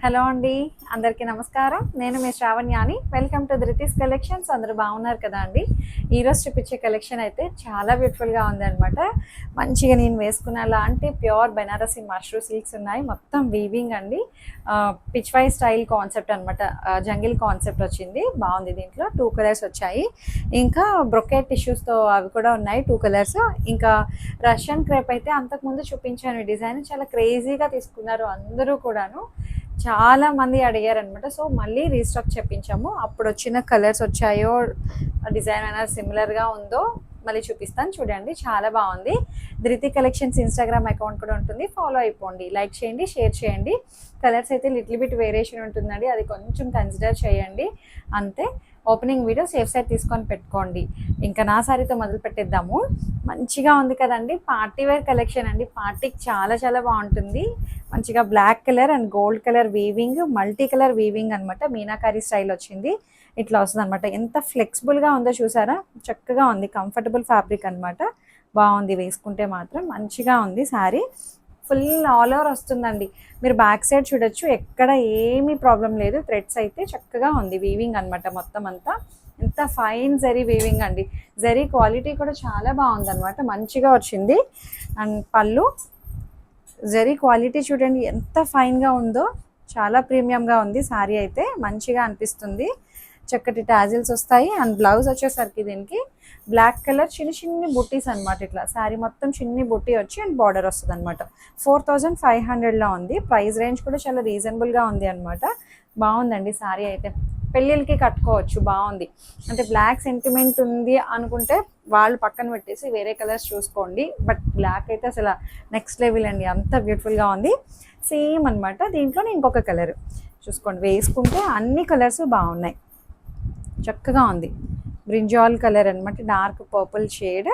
Hello అండి. అందరికీ నమస్కారం. నేను మీ శ్రావణ్యాని. Welcome to Dhruti's collections. అందరూ బాగున్నారు కదా అండి. ఈరోజు చూపించే కలెక్షన్ అయితే చాలా బ్యూటిఫుల్గా ఉందన్నమాట. మంచిగా నేను వేసుకున్న లాంటి ప్యూర్ బెనారసి మష్రూ సిల్క్స్ ఉన్నాయి. మొత్తం వీవింగ్ అండి. పిచ్వై స్టైల్ కాన్సెప్ట్ అనమాట. జంగిల్ కాన్సెప్ట్ వచ్చింది. బాగుంది. దీంట్లో 2 కలర్స్ వచ్చాయి. ఇంకా బ్రొకెట్ టిష్యూస్తో అవి కూడా ఉన్నాయి 2 కలర్స్. ఇంకా రష్యన్ క్రేప్ అయితే అంతకుముందు చూపించాను. డిజైన్ చాలా క్రేజీగా తీసుకున్నారు అందరూ కూడాను. చాలా మంది అడిగారనమాట. సో మళ్ళీ రీస్టాక్ చెప్పించాము. అప్పుడు వచ్చిన కలర్స్ వచ్చాయో, డిజైన్ అనేది సిమిలర్గా ఉందో మళ్ళీ చూపిస్తాను. చూడండి, చాలా బాగుంది. ధృతి కలెక్షన్స్ ఇన్స్టాగ్రామ్ అకౌంట్ కూడా ఉంటుంది, ఫాలో అయిపోండి. లైక్ చేయండి, షేర్ చేయండి. కలర్స్ అయితే లిటిల్ బిట్ వేరియేషన్ ఉంటుందండి, అది కొంచెం కన్సిడర్ చేయండి అంతే. ఓపెనింగ్ వీడియో సేఫ్ సైడ్ తీసుకొని పెట్టుకోండి. ఇంకా నా సారీతో మొదలు పెట్టేద్దాము. మంచిగా ఉంది కదండి. పార్టీ వేర్ కలెక్షన్ అండి. పార్టీకి చాలా చాలా బాగుంటుంది. మంచిగా black colour and gold colour weaving, multi colour weaving అనమాట. మీనాకారి స్టైల్ వచ్చింది. ఇట్లా వస్తుంది అనమాట. ఎంత ఫ్లెక్సిబుల్గా ఉందో చూసారా. చక్కగా ఉంది. కంఫర్టబుల్ ఫ్యాబ్రిక్ అనమాట. బాగుంది. వేసుకుంటే మాత్రం మంచిగా ఉంది. శారీ ఫుల్ ఆల్ ఓవర్ వస్తుందండి. మీరు బ్యాక్ సైడ్ చూడొచ్చు, ఎక్కడ ఏమీ ప్రాబ్లం లేదు. థ్రెడ్స్ అయితే చక్కగా ఉంది. వీవింగ్ అనమాట మొత్తం అంతా. ఎంత ఫైన్ జరీ వీవింగ్ అండి. జరీ క్వాలిటీ కూడా చాలా బాగుంది అనమాట. మంచిగా వచ్చింది. అండ్ పళ్ళు జరీ క్వాలిటీ చూడండి ఎంత ఫైన్గా ఉందో. చాలా ప్రీమియంగా ఉంది. శారీ అయితే మంచిగా అనిపిస్తుంది. చక్కటి టాజిల్స్ వస్తాయి. అండ్ బ్లౌజ్ వచ్చేసరికి దీనికి బ్లాక్ కలర్ చిన్న చిన్ని బుట్టీస్ అనమాట. ఇట్లా శారీ మొత్తం చిన్ని బుట్టి వచ్చి అండ్ బార్డర్ వస్తుంది అనమాట. 4500లో ఉంది. ప్రైస్ రేంజ్ కూడా చాలా రీజనబుల్గా ఉంది అనమాట. బాగుందండి శారీ అయితే. పెళ్ళిళ్ళకి కట్టుకోవచ్చు. బాగుంది. అంటే బ్లాక్ సెంటిమెంట్ ఉంది అనుకుంటే వాళ్ళు పక్కన పెట్టేసి వేరే కలర్స్ చూసుకోండి. బట్ బ్లాక్ అయితే అసలు నెక్స్ట్ లెవెల్ అండి. అంత బ్యూటిఫుల్గా ఉంది. సేమ్ అనమాట. దీంట్లోనే ఇంకొక కలర్ చూసుకోండి. వేసుకుంటే అన్ని కలర్స్ బాగున్నాయి. చక్కగా ఉంది. బ్రింజాల్ కలర్ అనమాట. Dark purple shade.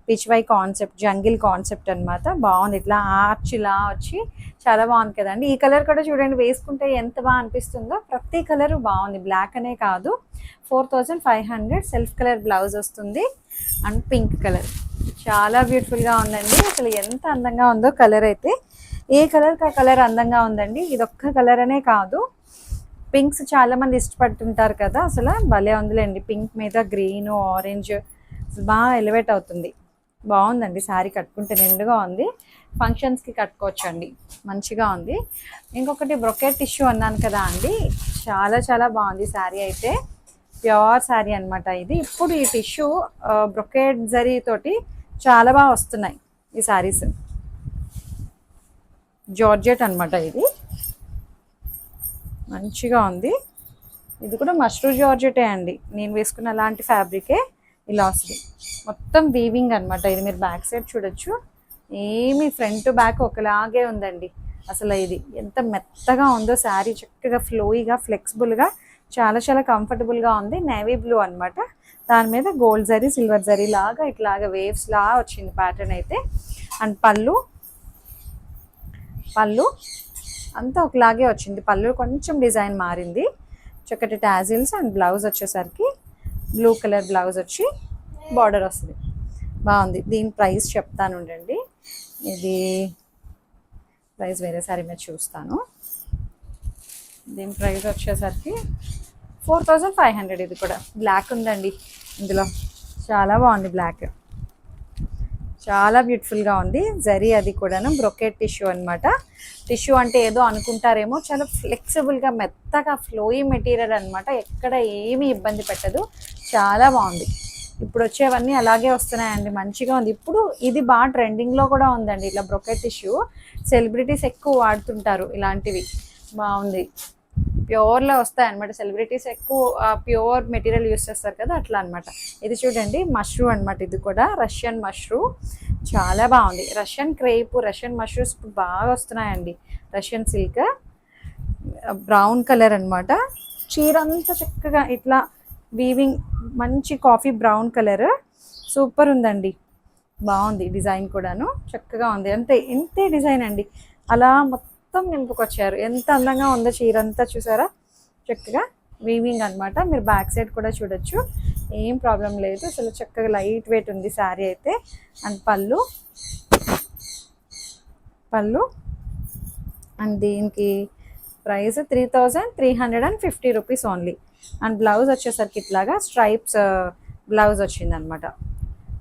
Pichwai concept, jungle concept అనమాట. బాగుంది. ఇట్లా ఆర్చ్ ఇలా వచ్చి చాలా బాగుంది కదండి. ఈ కలర్ కూడా చూడండి, వేసుకుంటే ఎంత బాగా అనిపిస్తుందో. ప్రతి కలర్ బాగుంది. బ్లాక్ అనే కాదు. 4500. సెల్ఫ్ కలర్ బ్లౌజ్ వస్తుంది. అండ్ పింక్ కలర్ చాలా బ్యూటిఫుల్గా ఉందండి. అసలు ఎంత అందంగా ఉందో కలర్ అయితే. ఏ కలర్కి ఆ కలర్ అందంగా ఉందండి. ఇదొక్క కలర్ అనే కాదు, పింక్స్ చాలా మంది ఇష్టపడుతుంటారు కదా. అసలు భలే ఉందిలేండి. పింక్ మీద గ్రీన్, ఆరెంజ్ బాగా ఎలివేట్ అవుతుంది. బాగుందండి. శారీ కట్టుకుంటే నిండుగా ఉంది. ఫంక్షన్స్కి కట్టుకోవచ్చండి. మంచిగా ఉంది. ఇంకొకటి బ్రొకెట్ టిష్యూ అన్నాను కదా అండి. చాలా చాలా బాగుంది శారీ అయితే. ప్యూర్ శారీ అనమాట ఇది. ఇప్పుడు ఈ టిష్యూ బ్రొకెట్ జరీ తోటి చాలా బాగా వస్తున్నాయి ఈ శారీస్. జార్జెట్ అనమాట ఇది. మంచిగా ఉంది. ఇది కూడా మష్రూ జార్జెటే అండి. నేను వేసుకున్న అలాంటి ఫ్యాబ్రికే ఇలా వస్తుంది. మొత్తం వీవింగ్ అనమాట. ఇది మీరు బ్యాక్ సైడ్ చూడొచ్చు. ఏమి ఫ్రంట్ బ్యాక్ ఒకలాగే ఉందండి. అసలు ఇది ఎంత మెత్తగా ఉందో శారీ. చక్కగా ఫ్లోయిగా, ఫ్లెక్సిబుల్గా, చాలా చాలా కంఫర్టబుల్గా ఉంది. నేవీ బ్లూ అనమాట. దాని మీద గోల్డ్ జరీ, సిల్వర్ జరీ లాగా ఇట్లాగా వేవ్స్ లా వచ్చింది ప్యాటర్న్ అయితే. అండ్ పళ్ళు అంతా ఒకలాగే వచ్చింది. పళ్ళు కొంచెం డిజైన్ మారింది. చక్కటి టాజిల్స్ అండ్ బ్లౌజ్ వచ్చేసరికి బ్లూ కలర్ బ్లౌజ్ వచ్చి బార్డర్ వస్తుంది. బాగుంది. దీని ప్రైస్ చెప్తాను ఉండండి. ఇది ప్రైస్ వేరే సారీ మీద చూస్తాను. దీని ప్రైస్ వచ్చేసరికి 4500. ఇది కూడా బ్లాక్ ఉందండి ఇందులో. చాలా బాగుంది. బ్లాక్ చాలా బ్యూటిఫుల్గా ఉంది. జరీ అది కూడాను బ్రొకెట్ టిష్యూ అనమాట. టిష్యూ అంటే ఏదో అనుకుంటారేమో, చాలా ఫ్లెక్సిబుల్గా మెత్తగా ఫ్లోయి మెటీరియల్ అనమాట. ఎక్కడ ఏమీ ఇబ్బంది పెట్టదు. చాలా బాగుంది. ఇప్పుడు వచ్చేవన్నీ అలాగే వస్తున్నాయండి. మంచిగా ఉంది. ఇప్పుడు ఇది బాగా ట్రెండింగ్లో కూడా ఉందండి. ఇట్లా బ్రొకెట్ టిష్యూ సెలబ్రిటీస్ ఎక్కువ వాడుతుంటారు ఇలాంటివి. బాగుంది. ప్యూర్లో వస్తాయి అనమాట. సెలబ్రిటీస్ ఎక్కువ ప్యూర్ మెటీరియల్ యూస్ చేస్తారు కదా, అట్లా అనమాట. ఇది చూడండి మష్రూ అనమాట. ఇది కూడా రష్యన్ మష్రూ. చాలా బాగుంది. రష్యన్ క్రేప్, రష్యన్ మష్రూస్ ఇప్పుడు బాగా వస్తున్నాయండి. రష్యన్ సిల్క్ బ్రౌన్ కలర్ అనమాట. చీర అంతా చక్కగా ఇట్లా వీవింగ్, మంచి కాఫీ బ్రౌన్ కలర్. సూపర్ ఉందండి. బాగుంది. డిజైన్ కూడాను చక్కగా ఉంది. ఇంతే డిజైన్ అండి. అలా మొత్తం నింపుకొచ్చారు. ఎంత అందంగా ఉందో చీర అంతా. చూసారా, చక్కగా వీవింగ్ అనమాట. మీరు బ్యాక్ సైడ్ కూడా చూడొచ్చు. ఏం ప్రాబ్లం లేదు. అసలు చక్కగా లైట్ వెయిట్ ఉంది శారీ అయితే. అండ్ పళ్ళు అండ్ దీనికి price 3350 rupees only. And blouse వచ్చేసరికి ఇట్లాగా స్ట్రైప్స్ బ్లౌజ్ వచ్చింది అనమాట.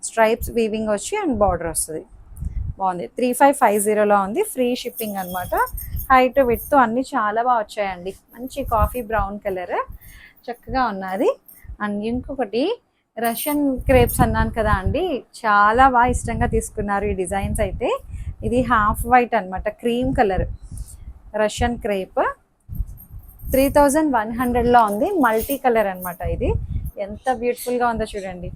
స్ట్రైప్స్ వీవింగ్ వచ్చి అండ్ బార్డర్ వస్తుంది. బాగుంది. 3550లో ఉంది. ఫ్రీ షిప్పింగ్ అనమాట. హైట్ విడ్త్ అన్నీ చాలా బాగా వచ్చాయండి. మంచి కాఫీ బ్రౌన్ కలర్ చక్కగా ఉన్నది. అండ్ ఇంకొకటి రష్యన్ క్రేప్స్ అన్నాను కదా అండి, చాలా బాగా ఇష్టంగా తీసుకున్నారు ఈ డిజైన్స్ అయితే. ఇది హాఫ్ వైట్ అనమాట, క్రీమ్ కలర్ రష్యన్ క్రేప్. 3100లో ఉంది. మల్టీ కలర్ అనమాట. ఇది ఎంత బ్యూటిఫుల్గా ఉందో చూడండి.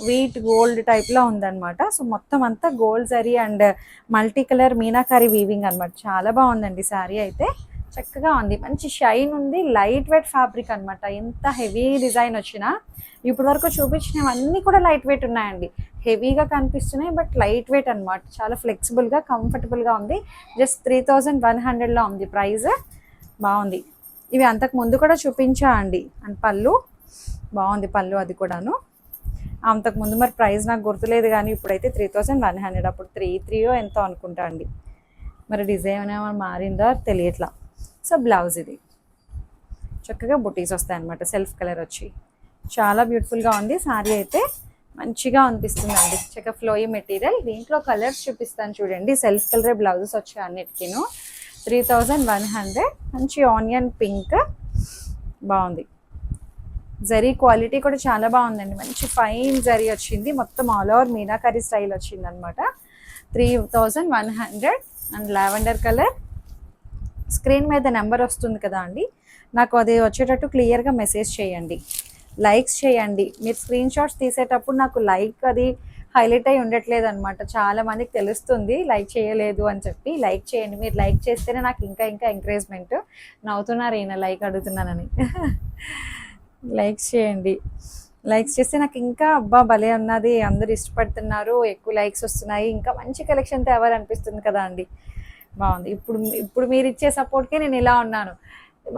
వీట్ గోల్డ్ టైప్లో ఉందన్నమాట. సో మొత్తం అంతా gold zari and multi colour meenakari weaving అనమాట. చాలా బాగుందండి శారీ అయితే. చక్కగా ఉంది. మంచి షైన్ ఉంది. లైట్ వెయిట్ ఫ్యాబ్రిక్ అనమాట. ఎంత హెవీ డిజైన్ వచ్చినా ఇప్పటి వరకు చూపించినవన్నీ కూడా లైట్ వెయిట్ ఉన్నాయండి. హెవీగా కనిపిస్తున్నాయి బట్ లైట్ వెయిట్ అనమాట. చాలా ఫ్లెక్సిబుల్గా కంఫర్టబుల్గా ఉంది. జస్ట్ 3100లో ఉంది ప్రైస్. బాగుంది. ఇవి అంతకు ముందు కూడా చూపించా అండి. అండ్ పళ్ళు బాగుంది. పళ్ళు అది కూడాను అంతకుముందు మరి ప్రైస్ నాకు గుర్తులేదు, కానీ ఇప్పుడైతే 3100. అప్పుడు 33 ఎంతో అనుకుంటా అండి. మరి డిజైన్ ఏమైనా మారిందో తెలియట్లా. సో బ్లౌజ్ ఇది చక్కగా బుటీస్ వస్తాయన్నమాట. సెల్ఫ్ కలర్ వచ్చి చాలా బ్యూటిఫుల్గా ఉంది. శారీ అయితే మంచిగా అనిపిస్తుందండి. చక్కగా ఫ్లోయి మెటీరియల్. దీంట్లో కలర్స్ చూపిస్తాను చూడండి. సెల్ఫ్ కలర్ బ్లౌజెస్ వచ్చాయి అన్నిటికీను. 3100. మంచి ఆనియన్ పింక్ బాగుంది. జరీ క్వాలిటీ కూడా చాలా బాగుందండి. మంచి ఫైన్ జరీ వచ్చింది. మొత్తం ఆల్ ఓవర్ మీనాకరీ స్టైల్ వచ్చింది అనమాట. 3100. And lavender colour. స్క్రీన్ మీద నెంబర్ వస్తుంది కదా అండి, నాకు అది వచ్చేటట్టు క్లియర్గా మెసేజ్ చేయండి. లైక్స్ చేయండి. మీరు స్క్రీన్ షాట్స్ తీసేటప్పుడు నాకు లైక్ అది హైలైట్ అయి ఉండట్లేదు అనమాట. చాలా మందికి తెలుస్తుంది లైక్ చేయలేదు అని చెప్పి. లైక్ చేయండి. మీరు లైక్ చేస్తేనే నాకు ఇంకా ఇంకా ఎంకరేజ్మెంట్. నవ్వుతున్నారు ఈయన లైక్ అడుగుతున్నానని. లైక్స్ చేయండి. లైక్స్ చేస్తే నాకు ఇంకా అబ్బా భలే ఉన్నది, అందరు ఇష్టపడుతున్నారు, ఎక్కువ లైక్స్ వస్తున్నాయి, ఇంకా మంచి కలెక్షన్ తేవాలనిపిస్తుంది కదా అండి. బాగుంది. ఇప్పుడు మీరు ఇచ్చే సపోర్ట్కే నేను ఇలా ఉన్నాను.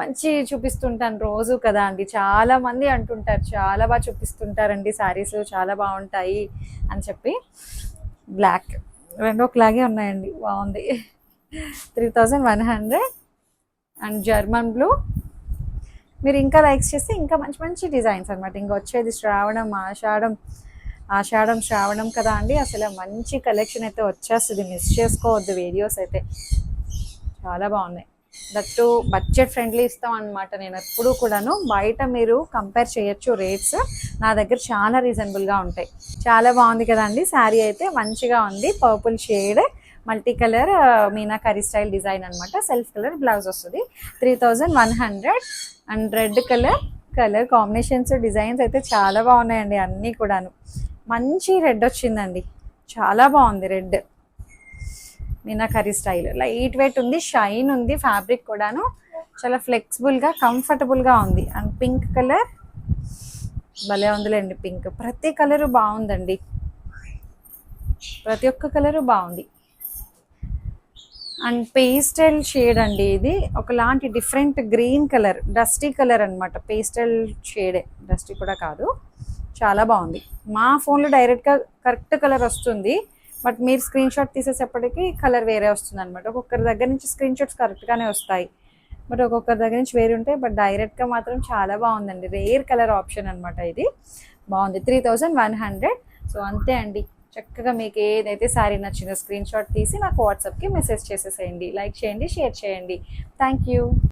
మంచి చూపిస్తుంటాను రోజు కదా అండి. చాలా మంది అంటుంటారు చాలా బాగా చూపిస్తుంటారండి శారీస్, చాలా బాగుంటాయి అని చెప్పి. బ్లాక్ రెండు ఒకలాగే ఉన్నాయండి. బాగుంది. 3100. And German blue. మీరు ఇంకా లైక్స్ చేస్తే ఇంకా మంచి మంచి డిజైన్స్ అనమాట. ఇంకా వచ్చేది శ్రావణం, ఆషాఢం శ్రావణం కదా అండి. అసలు మంచి కలెక్షన్ అయితే వచ్చేస్తుంది. మిస్ చేసుకోవద్దు వీడియోస్ అయితే. చాలా బాగున్నాయి. దట్టు బడ్జెట్ ఫ్రెండ్లీ ఇస్తాం అనమాట. నేను ఎప్పుడూ కూడాను బయట మీరు కంపేర్ చేయొచ్చు రేట్స్, నా దగ్గర చాలా రీజనబుల్గా ఉంటాయి. చాలా బాగుంది కదండి శారీ అయితే. మంచిగా ఉంది. Purple shade multi colour meenakari style design అనమాట. సెల్ఫ్ కలర్ బ్లౌజ్ వస్తుంది. 3100. And red colour combinations designs అయితే చాలా బాగున్నాయండి. అన్నీ కూడాను మంచి రెడ్ వచ్చిందండి. చాలా బాగుంది. Red meenakari style light weight ఉంది. షైన్ ఉంది. ఫ్యాబ్రిక్ కూడాను చాలా ఫ్లెక్సిబుల్గా కంఫర్టబుల్గా ఉంది. అండ్ పింక్ కలర్ భలే ఉందిలేండి. పింక్ ప్రతి కలరు బాగుందండి. ప్రతి ఒక్క కలరు బాగుంది. అండ్ పేస్టల్ షేడ్ అండి. ఇది ఒకలాంటి different green colour, dusty colour అనమాట. పేస్టల్ షేడే, డస్టీ కూడా కాదు. చాలా బాగుంది. మా ఫోన్లో డైరెక్ట్గా కరెక్ట్ కలర్ వస్తుంది, బట్ మీరు స్క్రీన్ షాట్ తీసేసేపటికి కలర్ వేరే వస్తుంది అనమాట. ఒక్కొక్కరి దగ్గర నుంచి స్క్రీన్ షాట్స్ కరెక్ట్గానే వస్తాయి, బట్ ఒక్కొక్కరి దగ్గర నుంచి వేరే ఉంటాయి. బట్ డైరెక్ట్గా మాత్రం చాలా బాగుందండి. రేర్ కలర్ ఆప్షన్ అనమాట. ఇది బాగుంది. 3100. సో అంతే అండి. చక్కగా మీకు ఏదైతే శారీ నచ్చిందో స్క్రీన్ షాట్ తీసి నాకు వాట్సాప్కి మెసేజ్ చేసేసేయండి. లైక్ చేయండి, షేర్ చేయండి. Thank you.